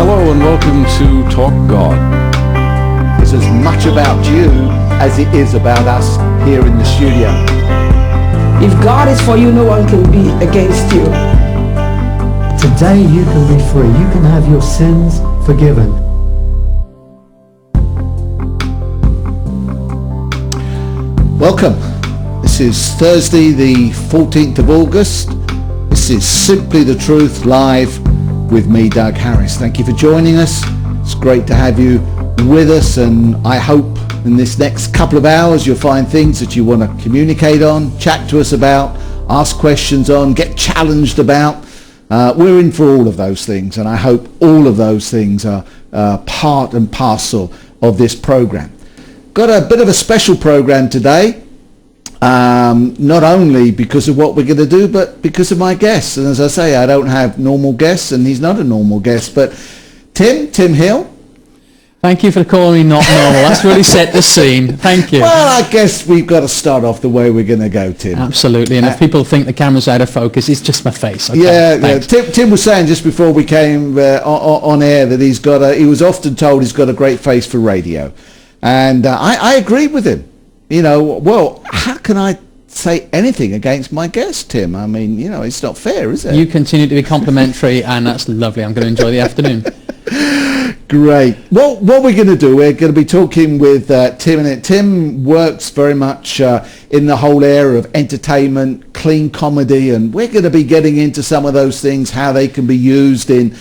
Hello and welcome to Talk God. It's as much about you as it is about us here in the studio. If God is for you, no one can be against you. Today you can be free. You can have your sins forgiven. Welcome. This is Thursday the 14th of August. This is Simply the Truth live with me, Doug Harris. Thank you for joining us. It's great to have you with us, and I hope in this next couple of hours you'll find things that you want to communicate on, chat to us about, ask questions on, get challenged about. We're in for all of those things, and I hope all of those things are part and parcel of this program. Got a bit of a special program today, not only because of what we're going to do, but because of my guests. And as I say, I don't have normal guests, and he's not a normal guest, but Tim Hill. Thank you for calling me not normal. That's really set the scene. Thank you. Well, I guess we've got to start off the way we're going to go, Tim. Absolutely. And if people think the camera's out of focus, it's just my face. Okay, yeah. Tim was saying just before we came on air that he was often told he's got a great face for radio. And I agreed with him. You know, well, how can I say anything against my guest, Tim? I mean, you know, it's not fair, is it? You continue to be complimentary, and that's lovely. I'm going to enjoy the afternoon. Great. Well, what we're going to do, we're going to be talking with Tim, and Tim works very much in the whole area of entertainment, clean comedy, and we're going to be getting into some of those things, how they can be used in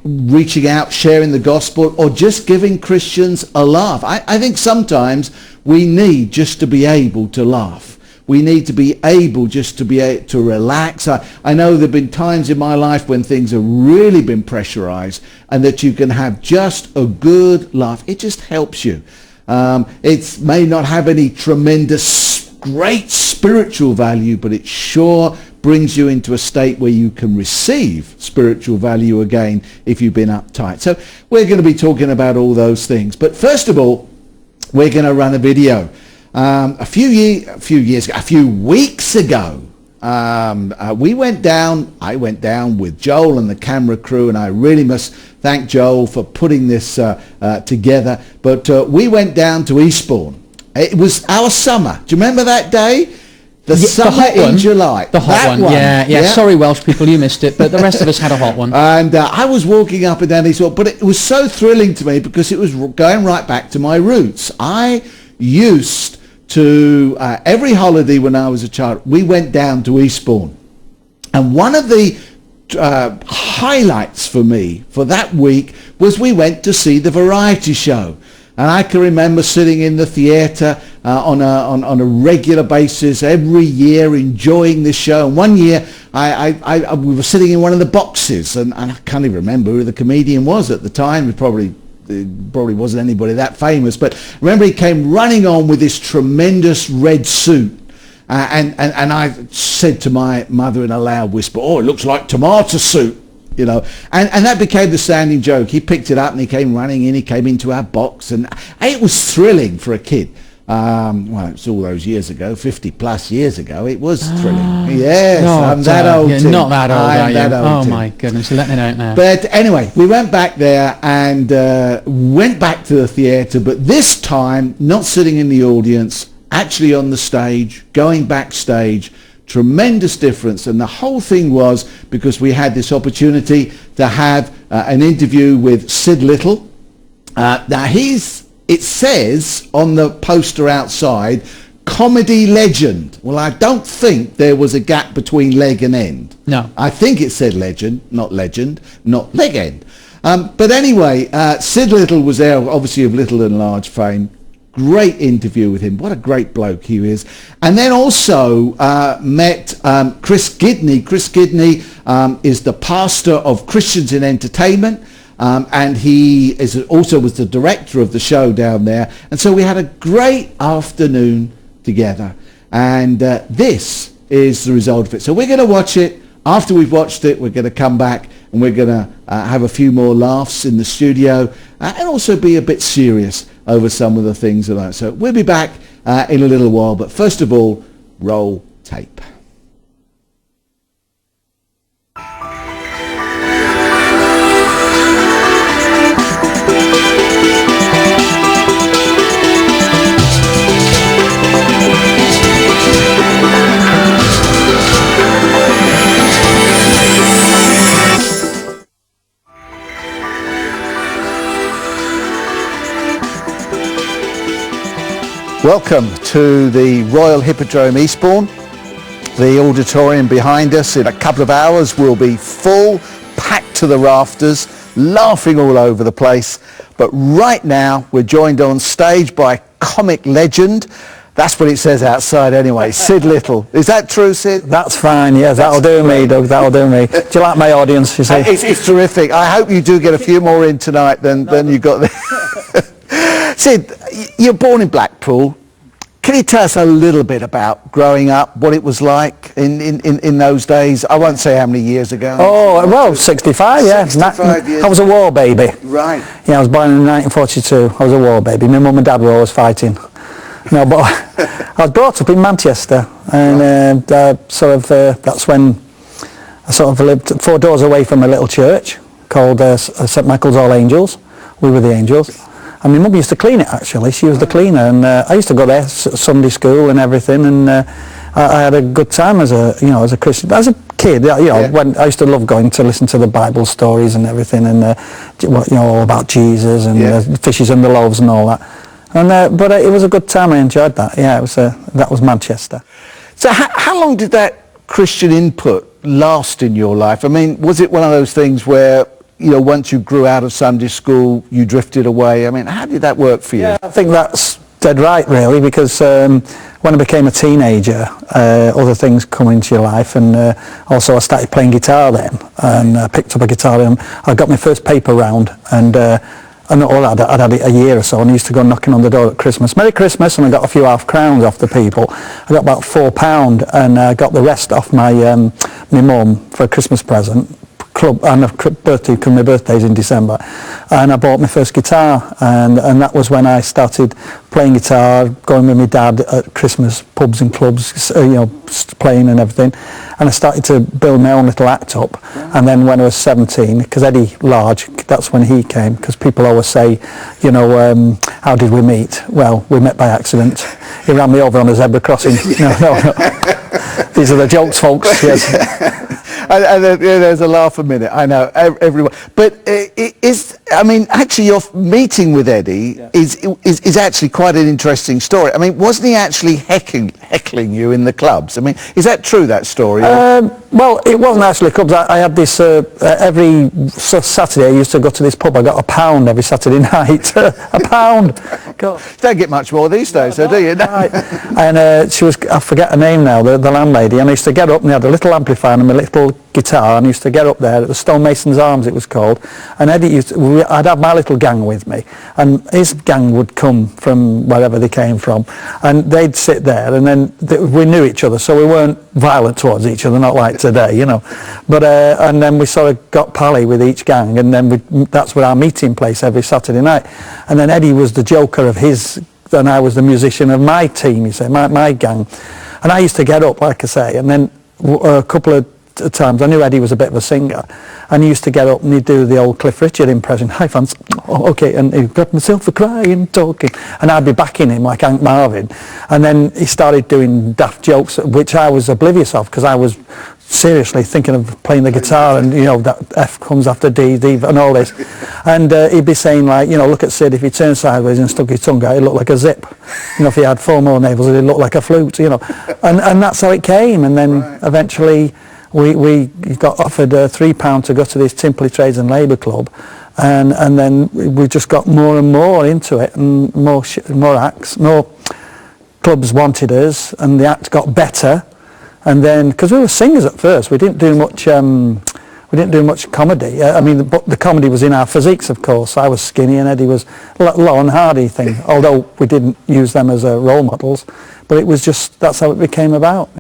reaching out, sharing the gospel, or just giving Christians a laugh. I think sometimes we need just to be able to laugh. We need to be able just to be able to relax. I know there have been times in my life when things have really been pressurized, and that you can have just a good laugh. It just helps you. It may not have any tremendous, great spiritual value, but it sure brings you into a state where you can receive spiritual value again if you've been uptight. So we're going to be talking about all those things. But first of all, we're going to run a video. A few weeks ago, I went down with Joel and the camera crew, and I really must thank Joel for putting this together. But we went down to Eastbourne. It was our summer. Do you remember that day? The summer in July. The hot one. Yeah. Sorry, Welsh people, you missed it, but the rest of us had a hot one. And I was walking up and down Eastbourne, but it was so thrilling to me because it was going right back to my roots. I used to, every holiday when I was a child, we went down to Eastbourne. And one of the highlights for me for that week was we went to see the variety show. And I can remember sitting in the theatre on a regular basis every year, enjoying this show. And one year we were sitting in one of the boxes, and I can't even remember who the comedian was at the time. It probably wasn't anybody that famous, but I remember he came running on with this tremendous red suit, and I said to my mother in a loud whisper, "Oh, it looks like tomato soup." You know, and that became the standing joke. He picked it up and he came running in. He came into our box, and it was thrilling for a kid. Well, it's all those years ago, 50 plus years ago. It was thrilling. Yes, I'm that old. You're not that old, are you? Oh Tim. My goodness, you're letting it out now. But anyway, we went back there and went back to the theatre, but this time not sitting in the audience, actually on the stage, going backstage. Tremendous difference, and the whole thing was because we had this opportunity to have an interview with Syd Little. Now it says on the poster outside, comedy legend. Well, I don't think there was a gap between leg and end. No. I think it said legend, not leg end. But anyway, Syd Little was there, obviously of Little and Large fame. Great interview with him. What a great bloke he is. And then also met Chris Gidney. Chris Gidney is the pastor of Christians in Entertainment, and he also was the director of the show down there. And so we had a great afternoon together. And this is the result of it. So we're going to watch it. After we've watched it, we're going to come back and we're going to have a few more laughs in the studio and also be a bit serious over some of the things that I... So we'll be back in a little while, but first of all, roll tape. Welcome to the Royal Hippodrome Eastbourne. The auditorium behind us in a couple of hours will be full, packed to the rafters, laughing all over the place. But right now we're joined on stage by comic legend. That's what it says outside anyway, Syd Little. Is that true, Syd? That's fine, yeah, that'll do me, Doug, that'll do me. Do you like my audience, you see? It's terrific. I hope you do get a few more in tonight than you got there. Syd, you're born in Blackpool. Can you tell us a little bit about growing up, what it was like in those days? I won't say how many years ago. Oh, well, 65, yeah. 65 years. I was a war baby. Right. Yeah, I was born in 1942. I was a war baby. My mum and dad were always fighting. No, but I was brought up in Manchester, and that's when I sort of lived 4 doors away from a little church called St Michael's All Angels. We were the Angels. And my mum used to clean it, actually. She was the cleaner, and I used to go there Sunday school and everything, and I had a good time as a Christian. As a kid, when I used to love going to listen to the Bible stories and everything, and all about Jesus and the fishes and the loaves and all that. And but it was a good time. I enjoyed that. Yeah, that was Manchester. So how long did that Christian input last in your life? I mean, was it one of those things where, once you grew out of Sunday school, you drifted away? I mean, how did that work for you? Yeah, I think that's dead right, really, because when I became a teenager, other things come into your life, and also I started playing guitar then, and I picked up a guitar, and I got my first paper round, and I'd had it a year or so, and I used to go knocking on the door at Christmas. Merry Christmas, and I got a few half-crowns off the people. I got about £4, and I got the rest off my mum for a Christmas present. Club and a birthday, because my birthday's in December, and I bought my first guitar, and that was when I started playing guitar, going with my dad at Christmas pubs and clubs, playing and everything, and I started to build my own little act up. And then when I was 17, because Eddie Large, that's when he came, because people always say, how did we meet? Well, we met by accident. He ran me over on a zebra crossing. No. These are the jokes, folks. Yes. And there's a laugh a minute, I know, everyone. But actually your meeting with Eddie is actually quite an interesting story. I mean, wasn't he actually heckling you in the clubs? I mean, is that true, that story? Well, it wasn't actually clubs. I had this, every Saturday I used to go to this pub. I got £1 every Saturday night. £1. God. Don't get much more these days, do you? Right. And she was, I forget her name now, the landlady, and I used to get up, and they had a little amplifier and a little guitar, and I used to get up there at the Stonemason's Arms, it was called, and Eddie I'd have my little gang with me, and his gang would come from wherever they came from, and they'd sit there, and then we knew each other, so we weren't violent towards each other, not like today, but and then we sort of got pally with each gang, and then that's where our meeting place every Saturday night. And then Eddie was the joker of his, and I was the musician of my team, you say, my gang, and I used to get up, like I say, and then a couple of times I knew Eddie was a bit of a singer, and he used to get up and he'd do the old Cliff Richard impression. Hi fans, okay, and he'd got myself a crying, talking, and I'd be backing him like Hank Marvin. And then he started doing daft jokes, which I was oblivious of, because I was seriously thinking of playing the guitar, and that F comes after D and all this, and he'd be saying like, look at Syd, if he turned sideways and stuck his tongue out, he'd look like a zip. If he had 4 more navels, it'd look like a flute. And that's how it came. And then eventually we got offered £3 to go to this Timperley Trades and Labour Club, and then we just got more and more into it, and more acts, more clubs wanted us, and the act got better. And then, because we were singers at first, we didn't do much comedy. The comedy was in our physiques, of course. I was skinny and Eddie was low and hardy thing, although we didn't use them as role models. But it was just, that's how it became about.